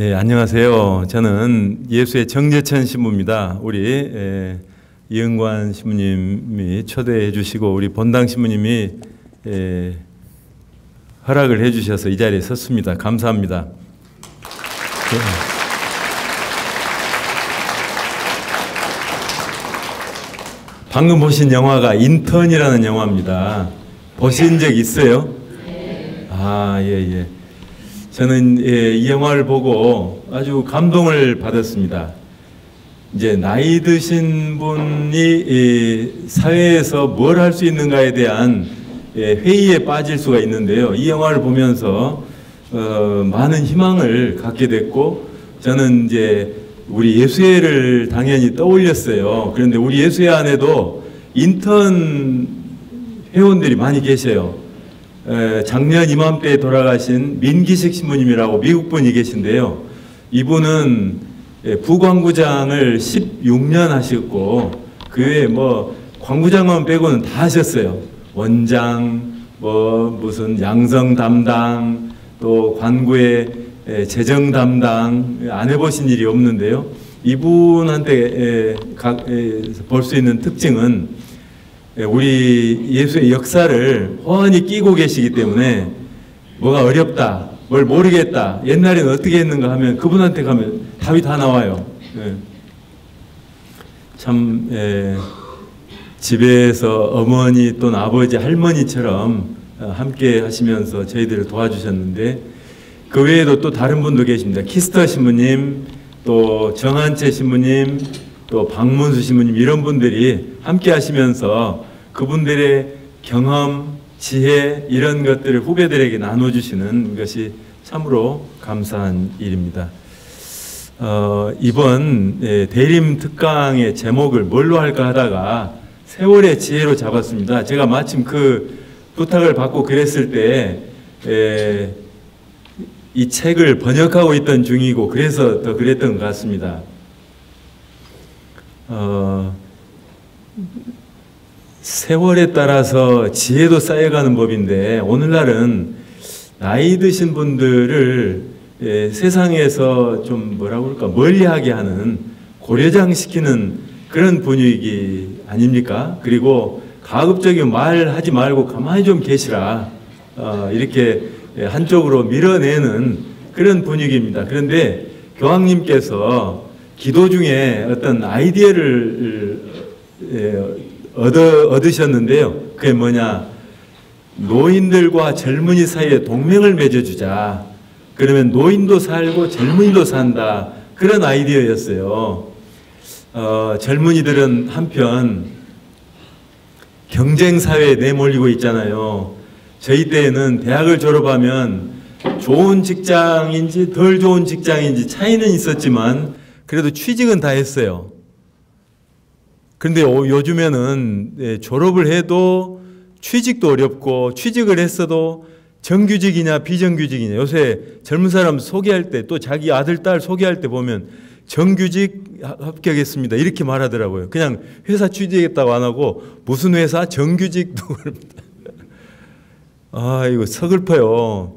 예, 안녕하세요. 저는 예수의 정재천 신부입니다. 우리 이은관 신부님이 초대해 주시고 우리 본당 신부님이 허락을 해 주셔서 이 자리에 섰습니다. 감사합니다. 방금 보신 영화가 인턴이라는 영화입니다. 보신 적 있어요? 아, 예. 저는 이 영화를 보고 아주 감동을 받았습니다. 이제 나이 드신 분이 사회에서 뭘 할 수 있는가에 대한 회의에 빠질 수가 있는데요. 이 영화를 보면서 많은 희망을 갖게 됐고, 저는 이제 우리 예수회를 당연히 떠올렸어요. 그런데 우리 예수회 안에도 인턴 회원들이 많이 계셔요. 작년 이맘때에 돌아가신 민기식 신부님이라고 미국 분이 계신데요. 이분은 부광구장을 16년 하셨고 그 외에 뭐 광구장만 빼고는 다 하셨어요. 원장, 무슨 양성 담당, 또 관구의 재정 담당, 안 해보신 일이 없는데요. 이분한테 볼 수 있는 특징은 우리 예수의 역사를 훤히 끼고 계시기 때문에 뭐가 어렵다, 뭘 모르겠다, 옛날에는 어떻게 했는가 하면 그분한테 가면 답이 다 나와요. 참 집에서 어머니 또는 아버지, 할머니처럼 함께 하시면서 저희들을 도와주셨는데, 그 외에도 또 다른 분도 계십니다. 키스터 신부님, 또 정한채 신부님, 또 박문수 신부님, 이런 분들이 함께 하시면서 그분들의 경험, 지혜, 이런 것들을 후배들에게 나눠주시는 것이 참으로 감사한 일입니다. 이번 대림 특강의 제목을 뭘로 할까 하다가 세월의 지혜로 잡았습니다. 제가 마침 그 부탁을 받고 그랬을 때 이 책을 번역하고 있던 중이고 그래서 더 그랬던 것 같습니다. 세월에 따라서 지혜도 쌓여가는 법인데, 오늘날은 나이 드신 분들을 세상에서 좀 뭐라고 그럴까, 멀리하게 하는, 고려장시키는 그런 분위기 아닙니까? 그리고 가급적이면 말하지 말고 가만히 좀 계시라, 이렇게 한쪽으로 밀어내는 그런 분위기입니다. 그런데 교황님께서 기도 중에 어떤 아이디어를 얻으셨는데요. 그게 뭐냐, 노인들과 젊은이 사이에 동맹을 맺어주자. 그러면 노인도 살고 젊은이도 산다. 그런 아이디어였어요. 젊은이들은 한편 경쟁사회에 내몰리고 있잖아요. 저희 때에는 대학을 졸업하면 좋은 직장인지 덜 좋은 직장인지 차이는 있었지만 그래도 취직은 다 했어요. 그런데 요즘에는 졸업을 해도 취직도 어렵고, 취직을 했어도 정규직이냐 비정규직이냐, 요새 젊은 사람 소개할 때, 또 자기 아들 딸 소개할 때 보면 정규직 합격했습니다 이렇게 말하더라고요. 그냥 회사 취직했다고 안 하고 무슨 회사 정규직 누구입니다. 아, 이거 서글퍼요.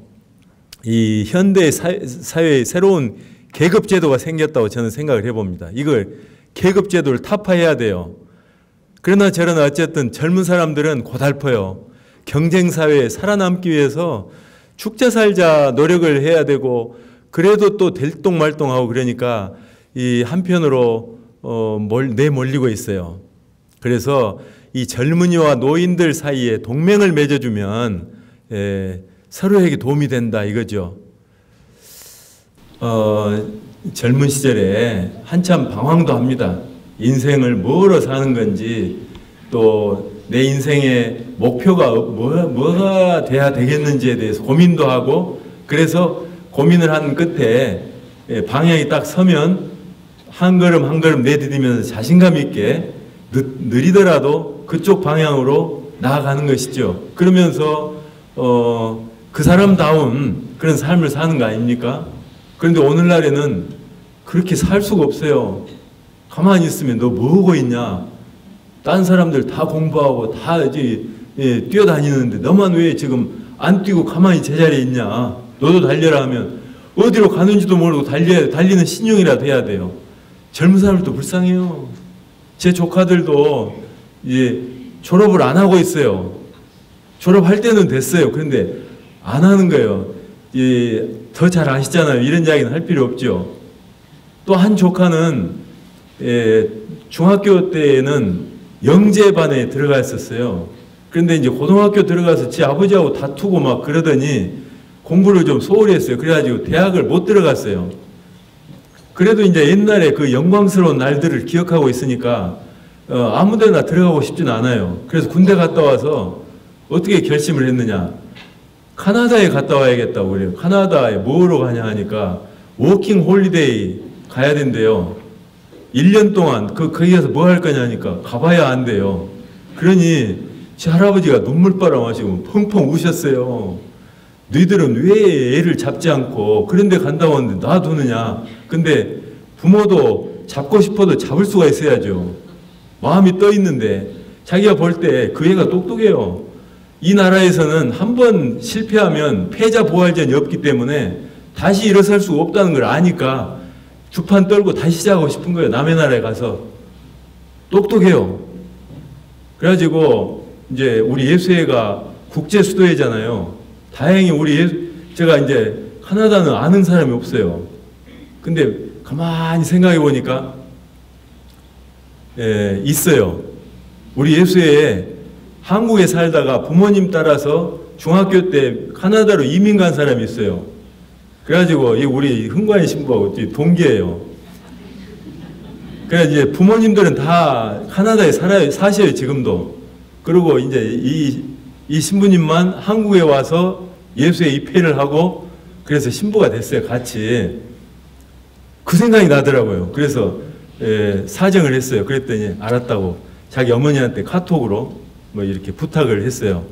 이 현대 사회에 새로운 계급 제도가 생겼다고 저는 생각을 해봅니다. 이걸 계급 제도를 타파해야 돼요. 그러나 저러나 어쨌든 젊은 사람들은 고달퍼요. 경쟁사회에 살아남기 위해서 죽자 살자 노력을 해야 되고, 그래도 또 들똥말똥하고 그러니까 이 한편으로 내몰리고 있어요. 그래서 이 젊은이와 노인들 사이에 동맹을 맺어주면 서로에게 도움이 된다 이거죠. 젊은 시절에 한참 방황도 합니다. 인생을 뭐로 사는 건지, 또 내 인생의 목표가 뭐가 돼야 되겠는지에 대해서 고민도 하고, 그래서 고민을 한 끝에 방향이 딱 서면 한 걸음 한 걸음 내디디면서 자신감 있게 느리더라도 그쪽 방향으로 나아가는 것이죠. 그러면서 그 사람다운 그런 삶을 사는 거 아닙니까? 그런데 오늘날에는 그렇게 살 수가 없어요. 가만히 있으면 너 뭐 하고 있냐? 딴 사람들 다 공부하고 다 이제 뛰어다니는데 너만 왜 지금 안 뛰고 가만히 제자리에 있냐? 너도 달려라 하면 어디로 가는지도 모르고 달리는 신용이라도 해야 돼요. 젊은 사람들도 불쌍해요. 제 조카들도 이제 졸업을 안 하고 있어요. 졸업할 때는 됐어요. 그런데 안 하는 거예요. 더 잘 아시잖아요. 이런 이야기는 할 필요 없죠. 또 한 조카는 중학교 때에는 영재반에 들어가 있었어요. 그런데 이제 고등학교 들어가서 지 아버지하고 다투고 막 그러더니 공부를 좀 소홀히 했어요. 그래가지고 대학을 못 들어갔어요. 그래도 이제 옛날에 그 영광스러운 날들을 기억하고 있으니까 아무 데나 들어가고 싶진 않아요. 그래서 군대 갔다 와서 어떻게 결심을 했느냐. 카나다에 갔다 와야겠다고 그래요. 카나다에 뭐로 가냐 하니까 워킹 홀리데이 가야 된대요. 1년 동안 거기 가서 뭐 할 거냐 하니까 가봐야 안 돼요. 그러니 제 할아버지가 눈물바람 하시고 펑펑 우셨어요. 너희들은 왜 애를 잡지 않고 그런 데 간다고 하는데 놔두느냐. 근데 부모도 잡고 싶어도 잡을 수가 있어야죠. 마음이 떠 있는데 자기가 볼 때 그 애가 똑똑해요. 이 나라에서는 한 번 실패하면 패자 부활전이 없기 때문에 다시 일어설 수가 없다는 걸 아니까 주판 떨고 다시 시작하고 싶은 거예요. 남의 나라에 가서. 똑똑해요. 그래가지고 이제 우리 예수회가 국제 수도회잖아요. 다행히 제가 이제 카나다는 아는 사람이 없어요. 근데 가만히 생각해 보니까 있어요. 우리 예수회에 한국에 살다가 부모님 따라서 중학교 때 카나다로 이민 간 사람이 있어요. 그래가지고 우리 흥관이 신부하고 동기예요. 그래서 이제 부모님들은 다 카나다에 사셔요, 지금도. 그리고 이제 이 신부님만 한국에 와서 예수에 입회를 하고 그래서 신부가 됐어요, 같이. 그 생각이 나더라고요. 그래서 사정을 했어요. 그랬더니 알았다고 자기 어머니한테 카톡으로 뭐 이렇게 부탁을 했어요.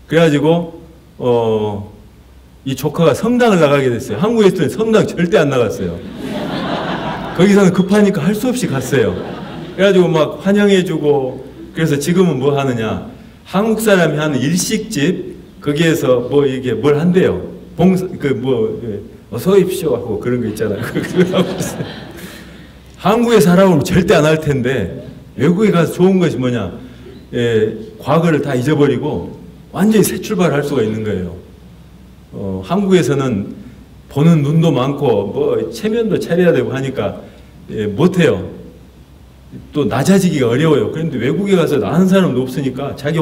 그래가지고 이 조카가 성당을 나가게 됐어요. 한국에 있을 때 성당 절대 안 나갔어요. 거기서는 급하니까 할 수 없이 갔어요. 그래가지고 막 환영해주고 그래서 지금은 뭐 하느냐. 한국 사람이 하는 일식집 거기에서 뭐 이게 뭘 한대요. 어서 오십시오 하고 그런 거 있잖아요. 한국에 살아오면 절대 안 할 텐데 외국에 가서 좋은 것이 뭐냐. 과거를 다 잊어버리고 완전히 새 출발할 수가 있는 거예요. 한국에서는 보는 눈도 많고 뭐 체면도 차려야 되고 하니까 못해요. 또 낮아지기가 어려워요. 그런데 외국에 가서 아는 사람도 없으니까 자기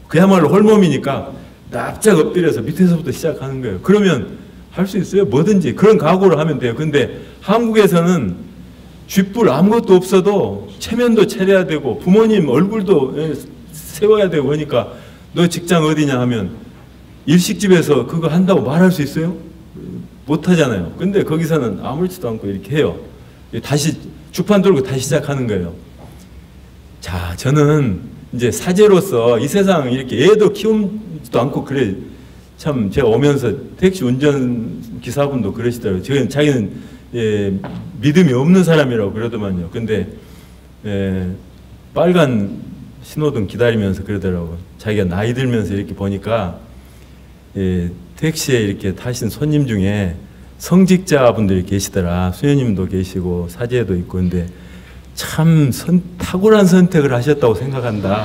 그야말로 홀몸이니까 납작 엎드려서 밑에서부터 시작하는 거예요. 그러면 할 수 있어요. 뭐든지 그런 각오를 하면 돼요. 근데 한국에서는 쥐뿔 아무것도 없어도 체면도 차려야 되고 부모님 얼굴도 세워야 되고 하니까 너 직장 어디냐 하면 일식집에서 그거 한다고 말할 수 있어요? 못 하잖아요. 근데 거기서는 아무렇지도 않고 이렇게 해요. 다시 주판 돌고 다시 시작하는 거예요. 자, 저는 이제 사제로서 이 세상 이렇게 애도 키우지도 않고 그래. 참 제가 오면서 택시 운전 기사분도 그러시더라고요. 자기는 믿음이 없는 사람이라고 그러더만요. 근데 빨간 신호등 기다리면서 그러더라고요. 자기가 나이 들면서 이렇게 보니까 택시에 이렇게 타신 손님 중에 성직자분들이 계시더라. 수녀님도 계시고 사제도 있고. 근데 참 탁월한 선택을 하셨다고 생각한다.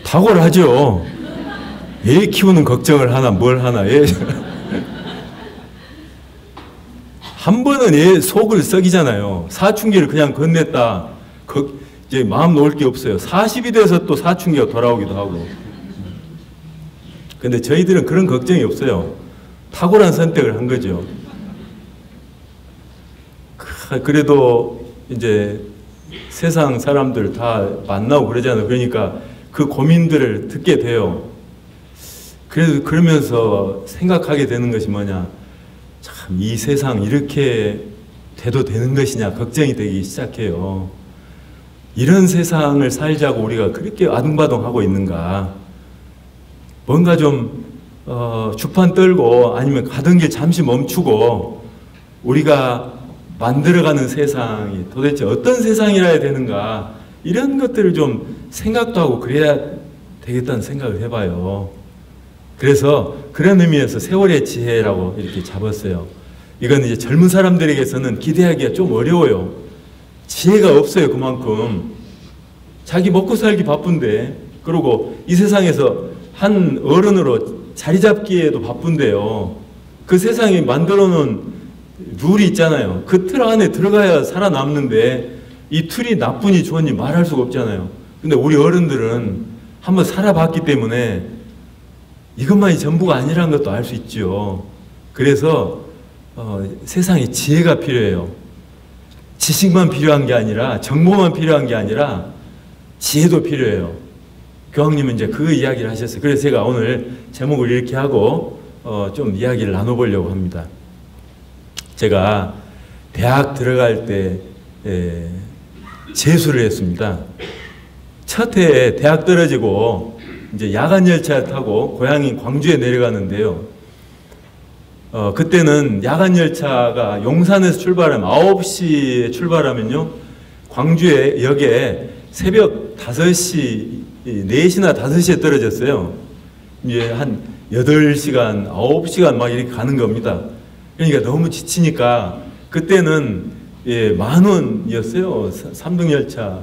탁월하죠. 애 키우는 걱정을 하나 뭘 하나. 한 번은 얘 속을 썩이잖아요. 사춘기를 그냥 건넸다. 이제 마음 놓을 게 없어요. 40이 돼서 또 사춘기가 돌아오기도 하고. 근데 저희들은 그런 걱정이 없어요. 탁월한 선택을 한 거죠. 그래도 이제 세상 사람들 다 만나고 그러잖아요. 그러니까 그 고민들을 듣게 돼요. 그러면서 생각하게 되는 것이 뭐냐. 참 이 세상 이렇게 돼도 되는 것이냐 걱정이 되기 시작해요. 이런 세상을 살자고 우리가 그렇게 아둥바둥하고 있는가. 뭔가 좀 주판 떨고 아니면 가던 길 잠시 멈추고 우리가 만들어가는 세상이 도대체 어떤 세상이라야 되는가, 이런 것들을 좀 생각도 하고 그래야 되겠다는 생각을 해봐요. 그래서 그런 의미에서 세월의 지혜라고 이렇게 잡았어요. 이건 이제 젊은 사람들에게서는 기대하기가 좀 어려워요. 지혜가 없어요. 그만큼 자기 먹고 살기 바쁜데, 그리고 이 세상에서 한 어른으로 자리 잡기에도 바쁜데요. 그 세상이 만들어 놓은 룰이 있잖아요. 그 틀 안에 들어가야 살아남는데 이 틀이 나쁘니 좋으니 말할 수가 없잖아요. 근데 우리 어른들은 한번 살아봤기 때문에 이것만이 전부가 아니라는 것도 알 수 있죠. 그래서 세상에 지혜가 필요해요. 지식만 필요한 게 아니라, 정보만 필요한 게 아니라 지혜도 필요해요. 교황님은 이제 그 이야기를 하셨어요. 그래서 제가 오늘 제목을 이렇게 하고 좀 이야기를 나눠보려고 합니다. 제가 대학 들어갈 때 재수를 했습니다. 첫 해에 대학 떨어지고 이제 야간 열차를 타고 고향인 광주에 내려가는데요. 그때는 야간 열차가 용산에서 출발하면 9시에 출발하면요, 광주에 역에 새벽 5시, 4시나 5시에 떨어졌어요. 이제 한 8시간, 9시간 막 이렇게 가는 겁니다. 그러니까 너무 지치니까 그때는 10,000원이었어요. 3등 열차.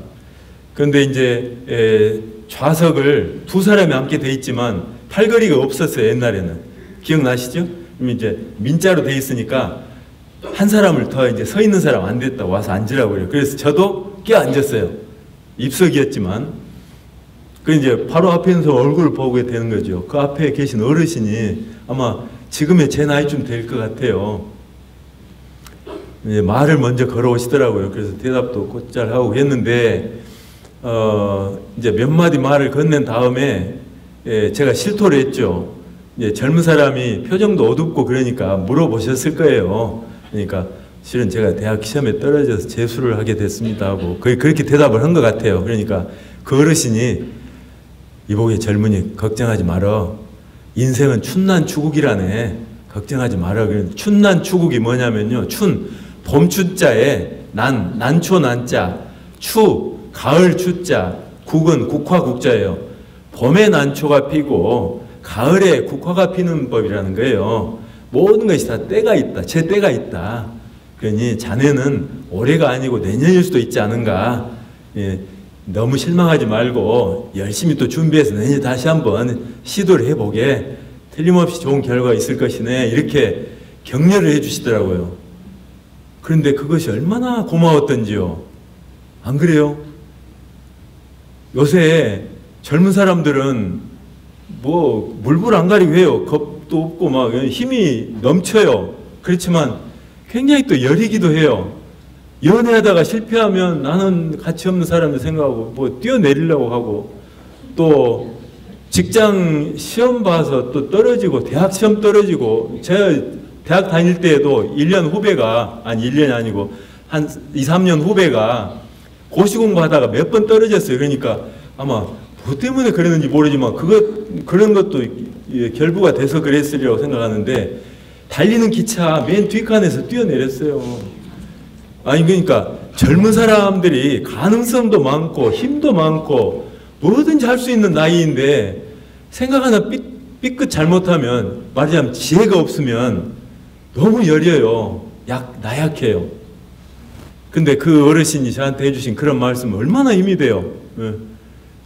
그런데 이제 좌석을 두 사람이 앉게 돼 있지만 팔걸이가 없었어요. 옛날에는. 기억나시죠? 그럼 이제 민자로 돼 있으니까 한 사람을 더 이제 서 있는 사람 안 됐다 와서 앉으라고 그래요. 그래서 저도 껴 앉았어요. 입석이었지만. 그 이제 바로 앞에서 얼굴을 보게 되는 거죠. 그 앞에 계신 어르신이 아마 지금의 제 나이쯤 될 것 같아요. 말을 먼저 걸어오시더라고요. 그래서 대답도 곧잘 하고 했는데, 이제 몇 마디 말을 건넨 다음에 제가 실토를 했죠. 이제 젊은 사람이 표정도 어둡고 그러니까 물어보셨을 거예요. 그러니까 실은 제가 대학 시험에 떨어져서 재수를 하게 됐습니다 하고 거의 그렇게 대답을 한 것 같아요. 그러니까 그 어르신이, 이보게 젊은이 걱정하지 말어. 인생은 춘난추국이라네. 걱정하지 말어. 춘난추국이 뭐냐면요, 춘 봄춘자에 난초 난자, 추 가을 추자, 국은 국화국자예요. 봄에 난초가 피고 가을에 국화가 피는 법이라는 거예요. 모든 것이 다 때가 있다. 제 때가 있다. 그러니 자네는 올해가 아니고 내년일 수도 있지 않은가. 너무 실망하지 말고 열심히 또 준비해서 내년에 다시 한번 시도를 해보게. 틀림없이 좋은 결과가 있을 것이네. 이렇게 격려를 해주시더라고요. 그런데 그것이 얼마나 고마웠던지요. 안 그래요? 요새 젊은 사람들은 뭐 물불 안 가리고 해요. 겁도 없고 막 힘이 넘쳐요. 그렇지만 굉장히 또 여리기도 해요. 연애하다가 실패하면 나는 가치 없는 사람을 생각하고 뭐 뛰어내리려고 하고, 또 직장 시험 봐서 또 떨어지고 대학 시험 떨어지고, 제가 대학 다닐 때에도 1년 후배가, 아니 1년이 아니고 한 2, 3년 후배가 고시공부 하다가 몇 번 떨어졌어요. 그러니까 아마 뭐 때문에 그랬는지 모르지만 그런 것도 결부가 돼서 그랬으리라고 생각하는데, 달리는 기차 맨 뒷칸에서 뛰어내렸어요. 아니 그러니까 젊은 사람들이 가능성도 많고 힘도 많고 뭐든지 할 수 있는 나이인데, 생각 하나 삐끗 잘못하면, 말하자면 지혜가 없으면 너무 여려요. 나약해요. 근데 그 어르신이 저한테 해주신 그런 말씀은 얼마나 힘이 돼요.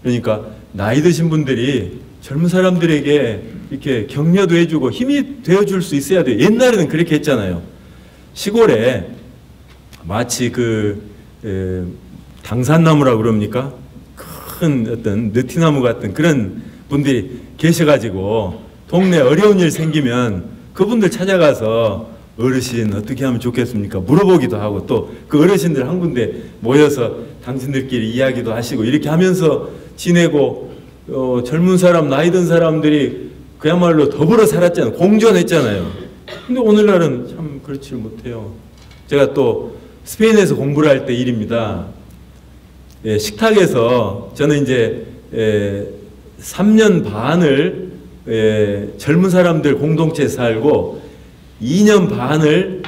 그러니까 나이 드신 분들이 젊은 사람들에게 이렇게 격려도 해주고 힘이 되어줄 수 있어야 돼요. 옛날에는 그렇게 했잖아요. 시골에 마치 당산나무라고 그럽니까? 큰 어떤 느티나무 같은 그런 분들이 계셔가지고 동네 어려운 일 생기면 그분들 찾아가서 어르신 어떻게 하면 좋겠습니까? 물어보기도 하고, 또 그 어르신들 한 군데 모여서 당신들끼리 이야기도 하시고 이렇게 하면서 지내고, 젊은 사람, 나이 든 사람들이 그야말로 더불어 살았잖아요. 공존했잖아요. 근데 오늘날은 참 그렇지 못해요. 제가 또 스페인에서 공부를 할 때 일입니다. 식탁에서 저는 이제 3년 반을 젊은 사람들 공동체에 살고 2년 반을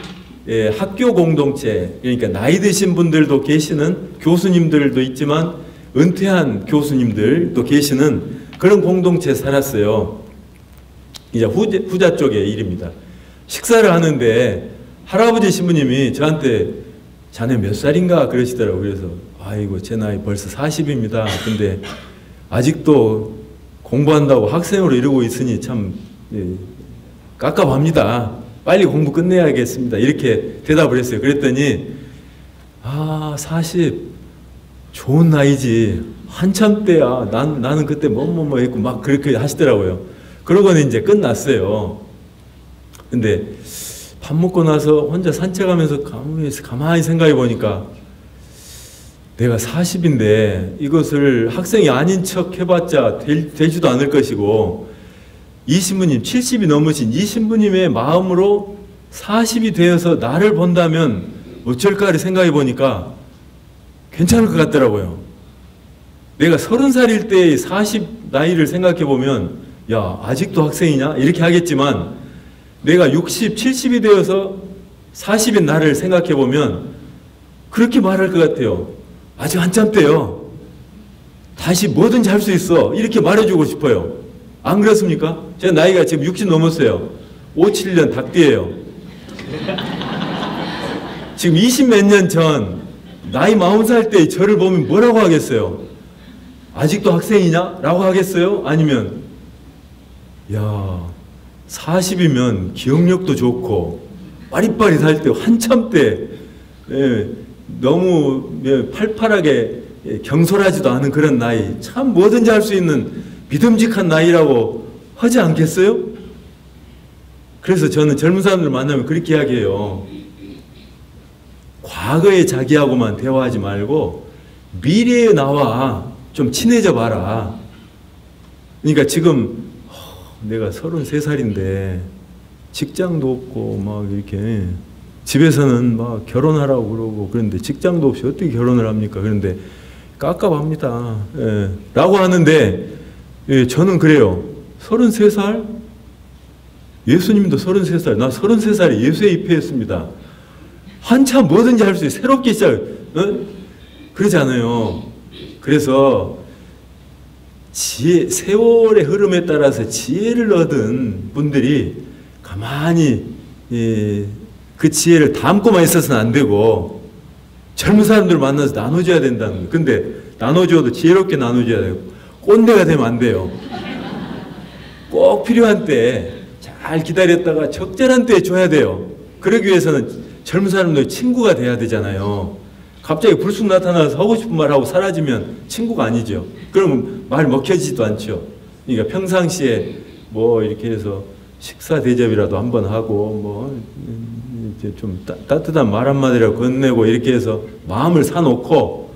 학교 공동체, 그러니까 나이 드신 분들도 계시는 교수님들도 있지만 은퇴한 교수님들도 계시는 그런 공동체에 살았어요. 이제 후자 쪽의 일입니다. 식사를 하는데 할아버지 신부님이 저한테 자네 몇 살인가 그러시더라고요. 그래서 아이고 제 나이 벌써 40입니다. 근데 아직도 공부한다고 학생으로 이러고 있으니 참 깝깝합니다. 빨리 공부 끝내야겠습니다. 이렇게 대답을 했어요. 그랬더니 40 좋은 나이지. 한참 때야. 나는 그때 뭐 했고 막 그렇게 하시더라고요. 그러고는 이제 끝났어요. 근데 밥 먹고 나서 혼자 산책하면서 가만히 생각해 보니까 내가 40인데 이것을 학생이 아닌 척 해봤자 되지도 않을 것이고 이 신부님 70이 넘으신 이 신부님의 마음으로 40이 되어서 나를 본다면 어쩔까를 생각해 보니까 괜찮을 것 같더라고요. 내가 30살일 때의 40 나이를 생각해 보면 야 아직도 학생이냐? 이렇게 하겠지만 내가 60, 70이 되어서 40인 나를 생각해 보면 그렇게 말할 것 같아요. 아직 한참 때요. 다시 뭐든지 할 수 있어. 이렇게 말해주고 싶어요. 안 그렇습니까? 제 나이가 지금 60 넘었어요. 5, 7년 닭띠예요. 지금 20 몇 년 전 나이 40살 때 저를 보면 뭐라고 하겠어요? 아직도 학생이냐? 라고 하겠어요? 아니면 야 40이면 기억력도 좋고 빠릿빠릿할 때 한참 때 너무 팔팔하게 경솔하지도 않은 그런 나이, 참 뭐든지 할 수 있는 믿음직한 나이라고 하지 않겠어요? 그래서 저는 젊은 사람들 만나면 그렇게 이야기해요. 과거의 자기하고만 대화하지 말고 미래의 나와 좀 친해져 봐라. 그러니까 지금 내가 33살인데 직장도 없고 막 이렇게 집에서는 막 결혼하라고 그러고 그런데 직장도 없이 어떻게 결혼을 합니까? 그런데 깝깝합니다. 라고 하는데 저는 그래요. 33살? 예수님도 33살, 나 33살에 예수에 입회했습니다. 한참 뭐든지 할 수 있어요. 새롭게 시작, 그러지 않아요. 그래서 세월의 흐름에 따라서 지혜를 얻은 분들이 가만히 그 지혜를 담고만 있어서는 안 되고 젊은 사람들 만나서 나눠줘야 된다는 거예요. 근데 나눠줘도 지혜롭게 나눠줘야 되고 꼰대가 되면 안 돼요. 꼭 필요한 때 잘 기다렸다가 적절한 때에 줘야 돼요. 그러기 위해서는 젊은 사람들 친구가 돼야 되잖아요. 갑자기 불쑥 나타나서 하고 싶은 말 하고 사라지면 친구가 아니죠. 그러면 말 먹혀지지도 않죠. 그러니까 평상시에 뭐 이렇게 해서 식사 대접이라도 한번 하고 뭐 이제 좀 따뜻한 말 한마디라도 건네고 이렇게 해서 마음을 사놓고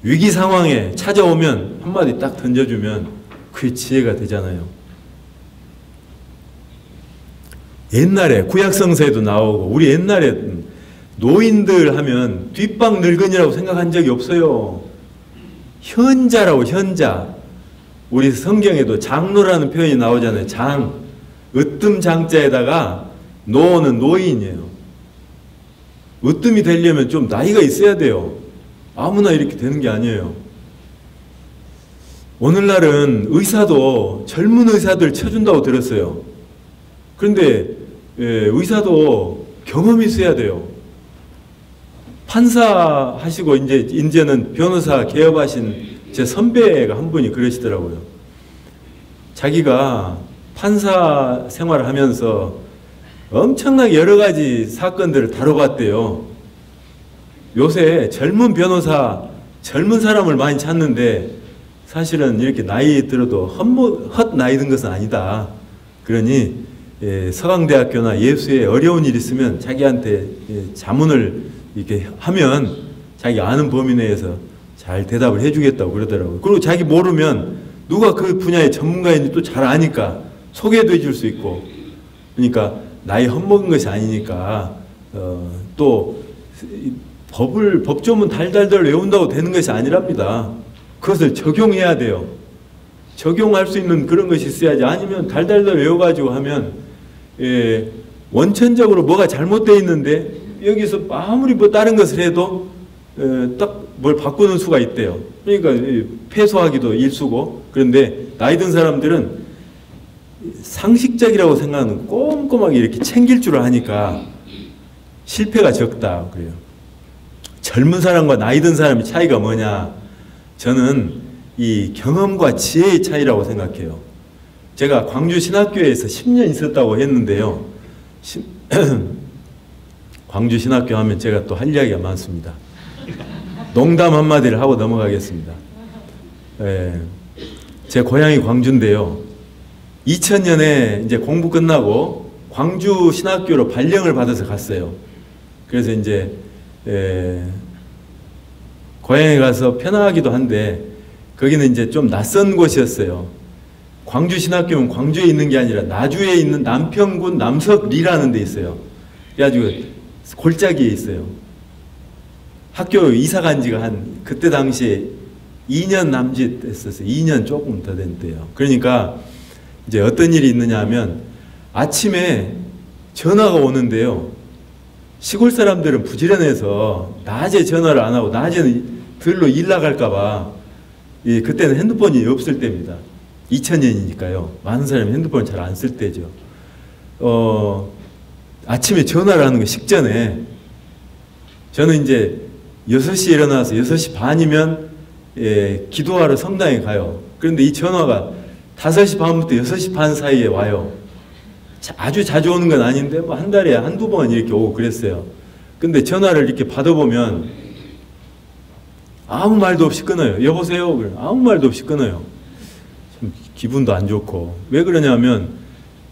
위기 상황에 찾아오면 한마디 딱 던져주면 그게 지혜가 되잖아요. 옛날에 구약성서에도 나오고 우리 옛날에 노인들 하면 뒷방 늙은이라고 생각한 적이 없어요. 현자라고, 현자. 우리 성경에도 장로라는 표현이 나오잖아요. 장. 으뜸 장자에다가 노는 노인이에요. 으뜸이 되려면 좀 나이가 있어야 돼요. 아무나 이렇게 되는 게 아니에요. 오늘날은 의사도 젊은 의사들 쳐준다고 들었어요. 그런데 의사도 경험이 있어야 돼요. 판사 하시고 이제는 변호사 개업하신 제 선배가 한 분이 그러시더라고요. 자기가 판사 생활을 하면서 엄청나게 여러 가지 사건들을 다뤄봤대요. 요새 젊은 변호사, 젊은 사람을 많이 찾는데 사실은 이렇게 나이 들어도 헛 나이 든 것은 아니다. 그러니 서강대학교나 예수에 어려운 일 있으면 자기한테 자문을 이렇게 하면 자기 아는 범위 내에서 잘 대답을 해주겠다고 그러더라고요. 그리고 자기 모르면 누가 그 분야의 전문가인지 또 잘 아니까 소개도 해줄 수 있고, 그러니까 나이 헛먹은 것이 아니니까 또 법조문 달달달 외운다고 되는 것이 아니랍니다. 그것을 적용해야 돼요. 적용할 수 있는 그런 것이 있어야지. 아니면 달달달 외워가지고 하면 원천적으로 뭐가 잘못되어 있는데 여기서 아무리 뭐 다른 것을 해도 딱 뭘 바꾸는 수가 있대요. 그러니까 패소하기도 일수고. 그런데 나이 든 사람들은 상식적이라고 생각하는 꼼꼼하게 이렇게 챙길 줄 아니까 실패가 적다 그래요. 젊은 사람과 나이 든 사람의 차이가 뭐냐? 저는 이 경험과 지혜의 차이라고 생각해요. 제가 광주 신학교에서 10년 있었다고 했는데요. 광주 신학교 하면 제가 또 할 이야기가 많습니다. 농담 한마디를 하고 넘어가겠습니다. 제 고향이 광주인데요. 2000년에 이제 공부 끝나고 광주 신학교로 발령을 받아서 갔어요. 그래서 이제 고향에 가서 편하기도 한데 거기는 이제 좀 낯선 곳이었어요. 광주 신학교는 광주에 있는 게 아니라 나주에 있는 남평군 남석리라는 데 있어요. 그래가지고 골짜기에 있어요. 학교 이사 간 지가 그때 당시에 2년 남짓 됐었어요. 2년 조금 더 된 때요. 그러니까 이제 어떤 일이 있느냐 하면 아침에 전화가 오는데요. 시골 사람들은 부지런해서 낮에 전화를 안 하고 낮에는 들로 일 나갈까봐 그때는 핸드폰이 없을 때입니다. 2000년이니까요. 많은 사람이 핸드폰을 잘 안 쓸 때죠. 아침에 전화를 하는 거 식전에 저는 이제 6시에 일어나서 6시 반이면 기도하러 성당에 가요. 그런데 이 전화가 5시 반부터 6시 반 사이에 와요. 아주 자주 오는 건 아닌데 뭐 한 달에 한두 번 이렇게 오고 그랬어요. 근데 전화를 이렇게 받아보면 아무 말도 없이 끊어요. 여보세요? 아무 말도 없이 끊어요. 참 기분도 안 좋고. 왜 그러냐면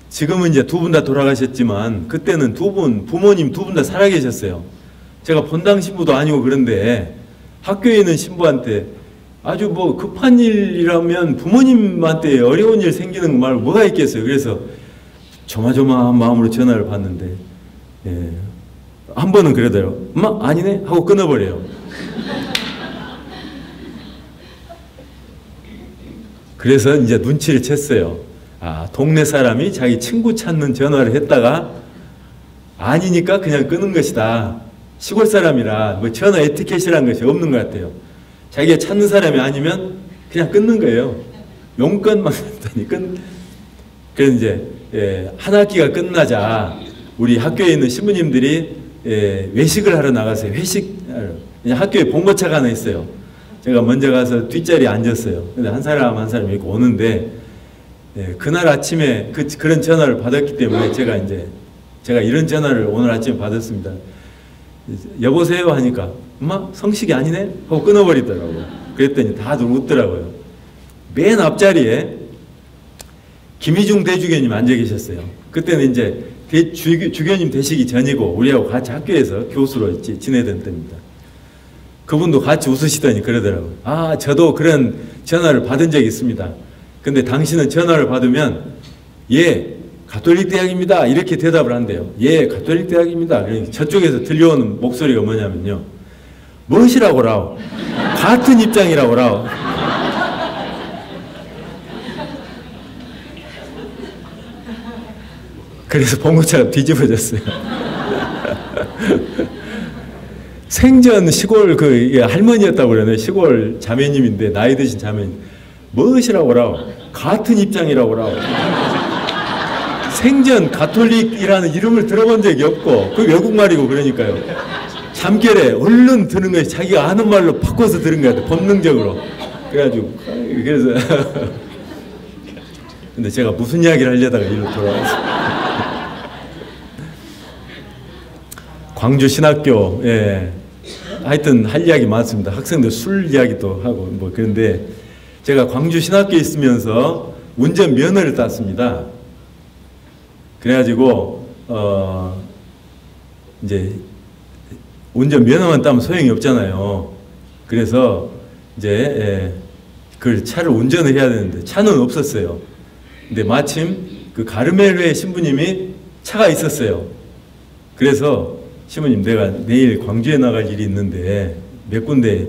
지금은 이제 두 분 다 돌아가셨지만 그때는 부모님 두 분 다 살아계셨어요. 제가 본당 신부도 아니고 그런데 학교에 있는 신부한테 아주 뭐 급한 일이라면 부모님한테 어려운 일 생기는 말 뭐가 있겠어요. 그래서 조마조마한 마음으로 전화를 받는데 한 번은 그러더라고요. 엄마 아니네 하고 끊어버려요. 그래서 이제 눈치를 챘어요. 아, 동네 사람이 자기 친구 찾는 전화를 했다가 아니니까 그냥 끊은 것이다. 시골 사람이라 뭐 전화 에티켓이라는 것이 없는 것 같아요. 자기가 찾는 사람이 아니면 그냥 끊는 거예요. 용건만 했더니 그래서 이제 한 학기가 끝나자 우리 학교에 있는 신부님들이 외식을 하러 나가세요. 학교에 봉고차가 하나 있어요. 제가 먼저 가서 뒷자리에 앉았어요. 근데 한 사람 한 사람 이렇게 오는데 그날 아침에 그런 전화를 받았기 때문에 제가 이런 전화를 오늘 아침에 받았습니다. 여보세요 하니까 엄마 성식이 아니네 하고 끊어버리더라고요. 그랬더니 다들 웃더라고요. 맨 앞자리에 김희중 대주교님 앉아 계셨어요. 그때는 이제 주교님 되시기 전이고 우리하고 같이 학교에서 교수로 지내던 때입니다. 그분도 같이 웃으시더니 그러더라고요. 아, 저도 그런 전화를 받은 적이 있습니다. 근데 당신은 전화를 받으면 예, 가톨릭 대학입니다. 이렇게 대답을 한대요. 예, 가톨릭 대학입니다. 그러니까 저쪽에서 들려오는 목소리가 뭐냐면요. 무엇이라고라? 같은 입장이라고라. 그래서 봉고차가 뒤집어졌어요. 생전 시골 할머니였다고 그러네. 시골 자매님인데 나이 드신 자매님. 무엇이라고라? 같은 입장이라고라. 생전 가톨릭이라는 이름을 들어본 적이 없고 그 외국말이고 그러니까요. 잠결에 얼른 들은 것이 자기가 아는 말로 바꿔서 들은 것 같아요. 본능적으로. 그래서 근데 제가 무슨 이야기를 하려다가 이리로 돌아왔어요. 광주 신학교 하여튼 할 이야기 많습니다. 학생들 술 이야기도 하고 뭐 그런데 제가 광주 신학교에 있으면서 운전 면허를 땄습니다. 그래가지고 이제 운전 면허만 따면 소용이 없잖아요. 그래서 이제 그 차를 운전을 해야 되는데 차는 없었어요. 근데 마침 그 가르멜회 신부님이 차가 있었어요. 그래서 신부님 내가 내일 광주에 나갈 일이 있는데 몇 군데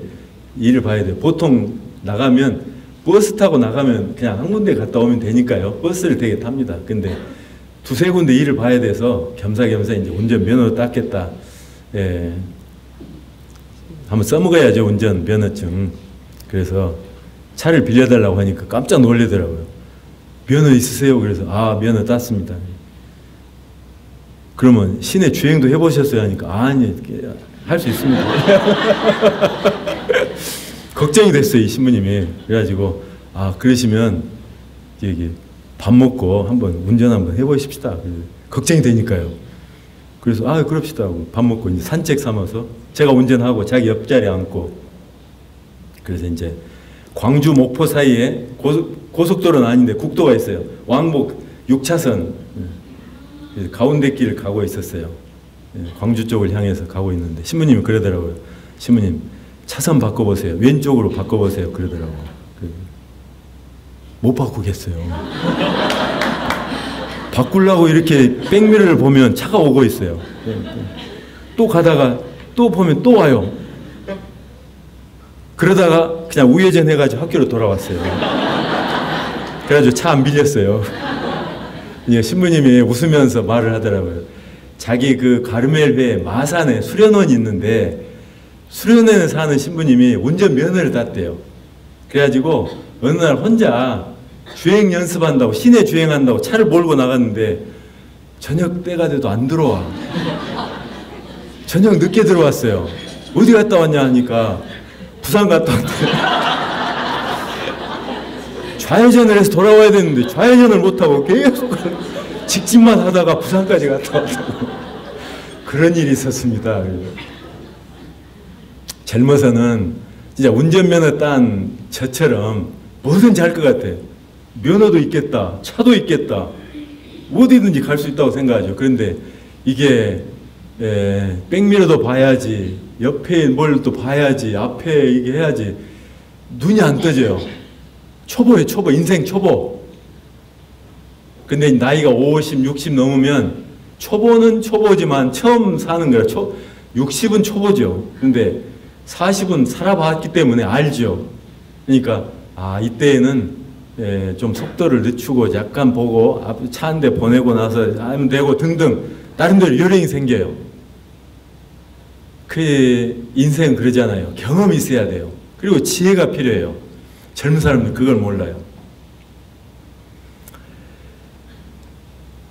일을 봐야 돼요. 보통 나가면 버스 타고 나가면 그냥 한 군데 갔다 오면 되니까요. 버스를 되게 탑니다. 근데 두세 군데 일을 봐야 돼서 겸사겸사 이제 운전 면허 땄겠다. 한번 써먹어야죠. 운전 면허증. 그래서 차를 빌려달라고 하니까 깜짝 놀라더라고요. 면허 있으세요? 그래서 아, 면허 땄습니다. 그러면 시내 주행도 해보셨어요? 하니까 아니, 할 수 있습니다. 걱정이 됐어요, 이 신부님이. 그래가지고 아, 그러시면 여기 밥 먹고 한번 운전 한번 해보십시다. 걱정이 되니까요. 그래서 아, 그럽시다 하고 밥 먹고 이제 산책 삼아서 제가 운전하고 자기 옆자리에 앉고, 그래서 이제 광주 목포 사이에 고속도로는 아닌데 국도가 있어요. 왕복 6차선 가운데 길을 가고 있었어요. 광주 쪽을 향해서 가고 있는데 신부님이 그러더라고요. 신부님, 차선 바꿔보세요. 왼쪽으로 바꿔보세요. 그러더라고요. 못 바꾸겠어요. 바꾸려고 이렇게 백미러를 보면 차가 오고 있어요. 또 가다가 또 보면 또 와요. 그러다가 그냥 우회전 해가지고 학교로 돌아왔어요. 그래가지고 차 안 빌렸어요. 신부님이 웃으면서 말을 하더라고요. 자기 그 가르멜회 마산에 수련원이 있는데 수련원에 사는 신부님이 운전면허를 땄대요. 그래가지고 어느 날 혼자 주행 연습한다고, 시내 주행한다고 차를 몰고 나갔는데 저녁 때가 돼도 안 들어와. 저녁 늦게 들어왔어요. 어디 갔다 왔냐 하니까 부산 갔다 왔대. 좌회전을 해서 돌아와야 되는데 좌회전을 못하고 계속 직진만 하다가 부산까지 갔다 왔다고. 그런 일이 있었습니다. 젊어서는 진짜 운전면허 딴 저처럼 뭐든지 할 것 같아. 면허도 있겠다, 차도 있겠다, 어디든지 갈 수 있다고 생각하죠. 그런데 이게 백미러도 봐야지, 옆에 뭘 또 봐야지, 앞에 이게 해야지 눈이 안 떠져요. 초보예요, 초보. 인생 초보. 근데 나이가 50, 60 넘으면 초보는 초보지만 처음 사는 거라 60은 초보죠. 근데 40은 살아봤기 때문에 알죠. 그러니까 아, 이때에는 좀 속도를 늦추고 약간 보고 차 한 대 보내고 나서 하면 되고 등등 나름대로 요령이 생겨요. 그 인생은 그러잖아요. 경험이 있어야 돼요. 그리고 지혜가 필요해요. 젊은 사람들은 그걸 몰라요.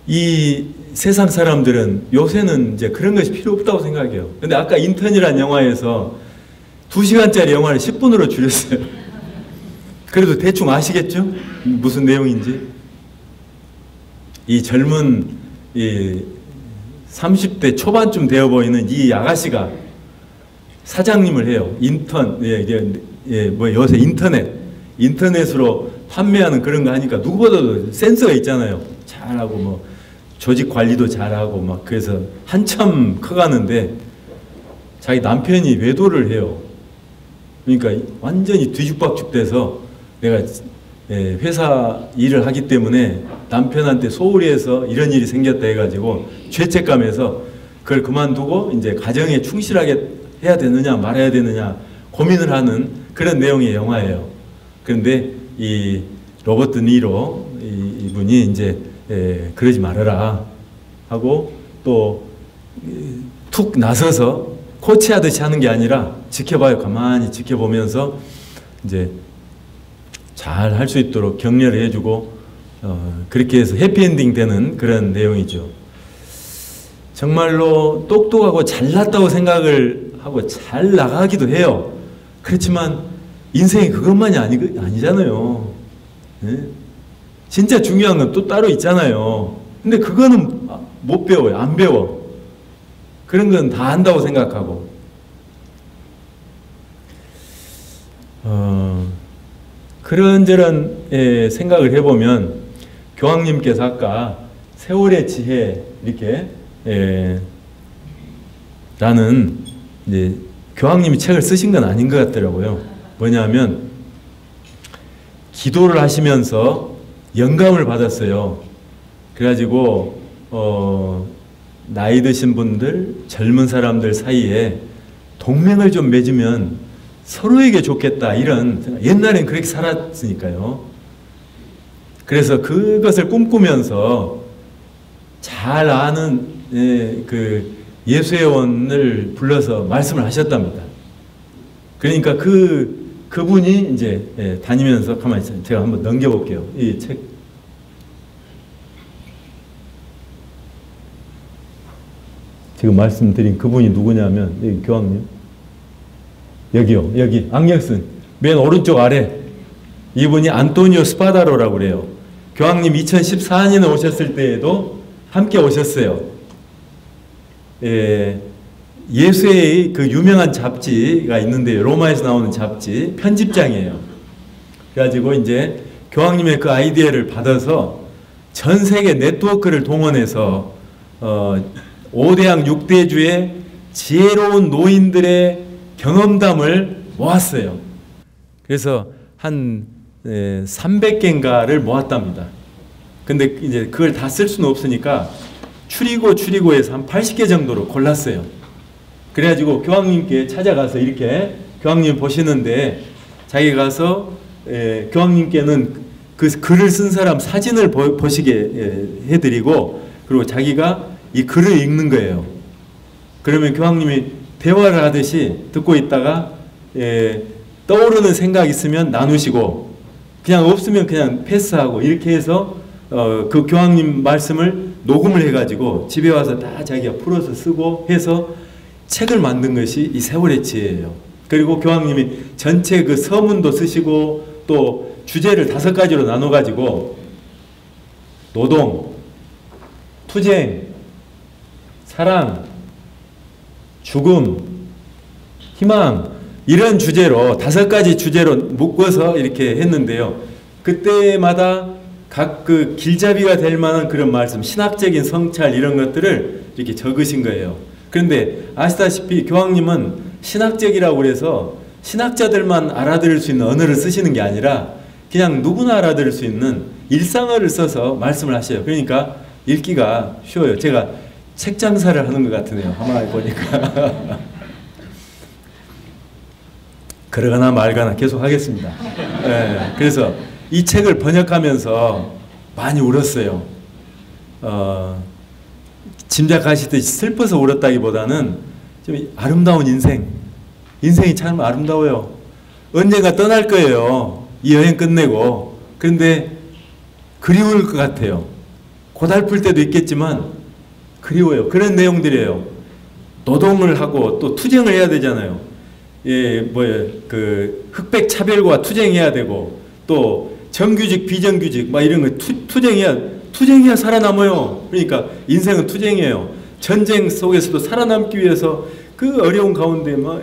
이 세상 사람들은 요새는 이제 그런 것이 필요 없다고 생각해요. 근데 아까 인턴이라는 영화에서 2시간짜리 영화를 10분으로 줄였어요. 그래도 대충 아시겠죠? 무슨 내용인지. 이 젊은 30대 초반쯤 되어 보이는 이 아가씨가 사장님을 해요. 인턴, 뭐 요새 인터넷으로 판매하는 그런 거 하니까 누구보다도 센스가 있잖아요. 잘하고 뭐 조직 관리도 잘하고 막 그래서 한참 커가는데 자기 남편이 외도를 해요. 그러니까 완전히 뒤죽박죽 돼서 내가 회사 일을 하기 때문에 남편한테 소홀히 해서 이런 일이 생겼다 해가지고 죄책감에서 그걸 그만두고 이제 가정에 충실하게 해야 되느냐 말아야 되느냐 고민을 하는 그런 내용의 영화예요. 그런데 이 로버트 니로 이분이 이제 그러지 말아라 하고 또 툭 나서서 코치하듯이 하는 게 아니라 지켜봐요. 가만히 지켜보면서 이제 잘 할 수 있도록 격려를 해주고 그렇게 해서 해피엔딩 되는 그런 내용이죠. 정말로 똑똑하고 잘났다고 생각을 하고 잘 나가기도 해요. 그렇지만 인생이 그것만이 아니잖아요. 네? 진짜 중요한 건 또 따로 있잖아요. 근데 그거는 못 배워요. 안 배워. 그런 건 다 안다고 생각하고. 그런저런 생각을 해보면 교황님께서 아까 세월의 지혜 이렇게 라는 이제 교황님이 책을 쓰신 건 아닌 것 같더라고요. 뭐냐면 기도를 하시면서 영감을 받았어요. 그래가지고 나이 드신 분들, 젊은 사람들 사이에 동맹을 좀 맺으면 서로에게 좋겠다 이런 옛날엔 그렇게 살았으니까요. 그래서 그것을 꿈꾸면서 잘 아는 그 예수회원을 불러서 말씀을 하셨답니다. 그러니까 그분이 이제 다니면서 가만히 있어요. 제가 한번 넘겨볼게요. 이 책 지금 말씀드린 그분이 누구냐면 여기 교황님 여기요. 여기 안경 쓴 맨 오른쪽 아래 이분이 안토니오 스파다로라고 그래요. 교황님 2014년에 오셨을 때에도 함께 오셨어요. 예수의 그 유명한 잡지가 있는데요. 로마에서 나오는 잡지 편집장이에요. 그래가지고 이제 교황님의 그 아이디어를 받아서 전 세계 네트워크를 동원해서 5대양 6대주의 지혜로운 노인들의 경험담을 모았어요. 그래서 한 300개인가를 모았답니다. 근데 이제 그걸 다 쓸 수는 없으니까 추리고해서 한 80개 정도로 골랐어요. 그래가지고 교황님께 찾아가서 이렇게 교황님 보시는데 자기가 가서 교황님께는 그 글을 쓴 사람 사진을 보시게 해드리고 그리고 자기가 이 글을 읽는 거예요. 그러면 교황님이 대화를 하듯이 듣고 있다가 떠오르는 생각 있으면 나누시고 그냥 없으면 그냥 패스하고 이렇게 해서 그 교황님 말씀을 녹음을 해가지고 집에 와서 다 자기가 풀어서 쓰고 해서 책을 만든 것이 이 세월의 지혜예요. 그리고 교황님이 전체 그 서문도 쓰시고 또 주제를 5가지로 나눠가지고 노동, 투쟁, 사랑, 죽음, 희망 이런 주제로 5가지 주제로 묶어서 이렇게 했는데요. 그때마다 각 그 길잡이가 될 만한 그런 말씀, 신학적인 성찰 이런 것들을 이렇게 적으신 거예요. 그런데 아시다시피 교황님은 신학적이라고 그래서 신학자들만 알아들을 수 있는 언어를 쓰시는 게 아니라 그냥 누구나 알아들을 수 있는 일상어를 써서 말씀을 하셔요. 그러니까 읽기가 쉬워요. 제가 책 장사를 하는 것 같으네요. 가만히 보니까. 그러거나 말거나 계속 하겠습니다. 네, 그래서 이 책을 번역하면서 많이 울었어요. 짐작하시듯이 슬퍼서 울었다기보다는 좀 아름다운 인생이 참 아름다워요. 언젠가 떠날 거예요. 이 여행 끝내고. 그런데 그리울 것 같아요. 고달플 때도 있겠지만 그리워요. 그런 내용들이에요. 노동을 하고 또 투쟁을 해야 되잖아요. 그 흑백 차별과 투쟁해야 되고 또 정규직 비정규직 막 이런 거 투쟁해야 살아남아요. 그러니까 인생은 투쟁이에요. 전쟁 속에서도 살아남기 위해서 그 어려운 가운데 막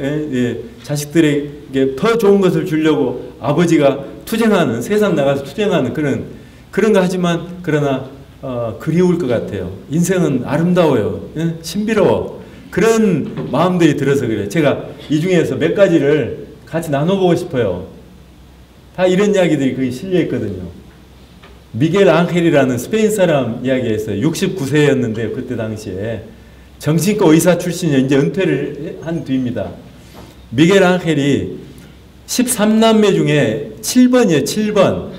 자식들에게 더 좋은 것을 주려고 아버지가 투쟁하는, 세상 나가서 투쟁하는 그런 거 하지만 그러나 그리울 것 같아요. 인생은 아름다워요. 신비로워. 그런 마음들이 들어서 그래요. 제가 이 중에서 몇 가지를 같이 나눠보고 싶어요. 다 이런 이야기들이 거기 실려 있거든요. 미겔 앙헬이라는 스페인 사람 이야기했어요. 69세였는데 그때 당시에 정신과 의사 출신이 이제 은퇴를 한 뒤입니다. 미겔 앙헬이 13남매 중에 7번이에요. 7번.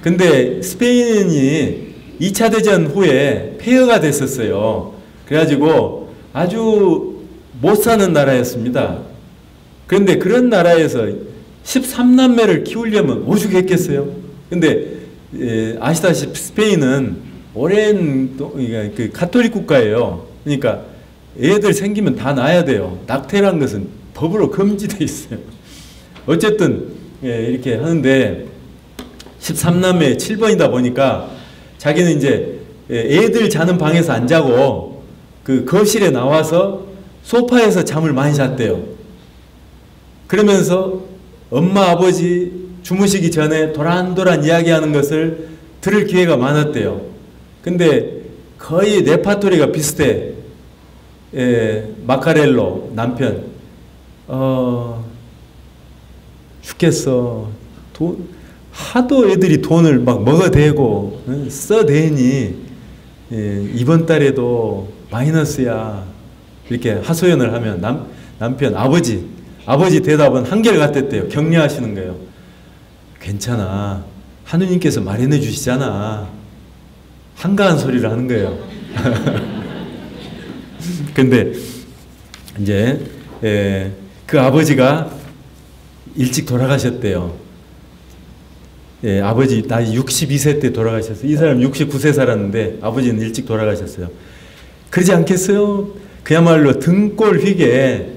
근데 스페인이 2차 대전 후에 폐허가 됐었어요. 그래가지고 아주 못 사는 나라였습니다. 그런데 그런 나라에서 13남매를 키우려면 오죽했겠어요. 근데 아시다시피 스페인은 오랜 그 가톨릭 국가예요. 그러니까 애들 생기면 다 낳아야 돼요. 낙태란 것은 법으로 금지되어 있어요. 어쨌든 이렇게 하는데 13남매 7번이다 보니까 자기는 이제 애들 자는 방에서 안 자고 그 거실에 나와서 소파에서 잠을 많이 잤대요. 그러면서 엄마 아버지 주무시기 전에 도란도란 이야기하는 것을 들을 기회가 많았대요. 근데 거의 레파토리가 비슷해. 마카렐로 남편 죽겠어. 하도 애들이 돈을 막 먹어대고 써대니 이번 달에도 마이너스야. 이렇게 하소연을 하면 남편 아버지 대답은 한결같았대요. 격려하시는 거예요. 괜찮아. 하느님께서 마련해 주시잖아. 한가한 소리를 하는 거예요. 근데 이제 그 아버지가 일찍 돌아가셨대요. 아버지 나이 62세 때 돌아가셨어요. 이 사람 69세 살았는데 아버지는 일찍 돌아가셨어요. 그러지 않겠어요? 그야말로 등골 휘게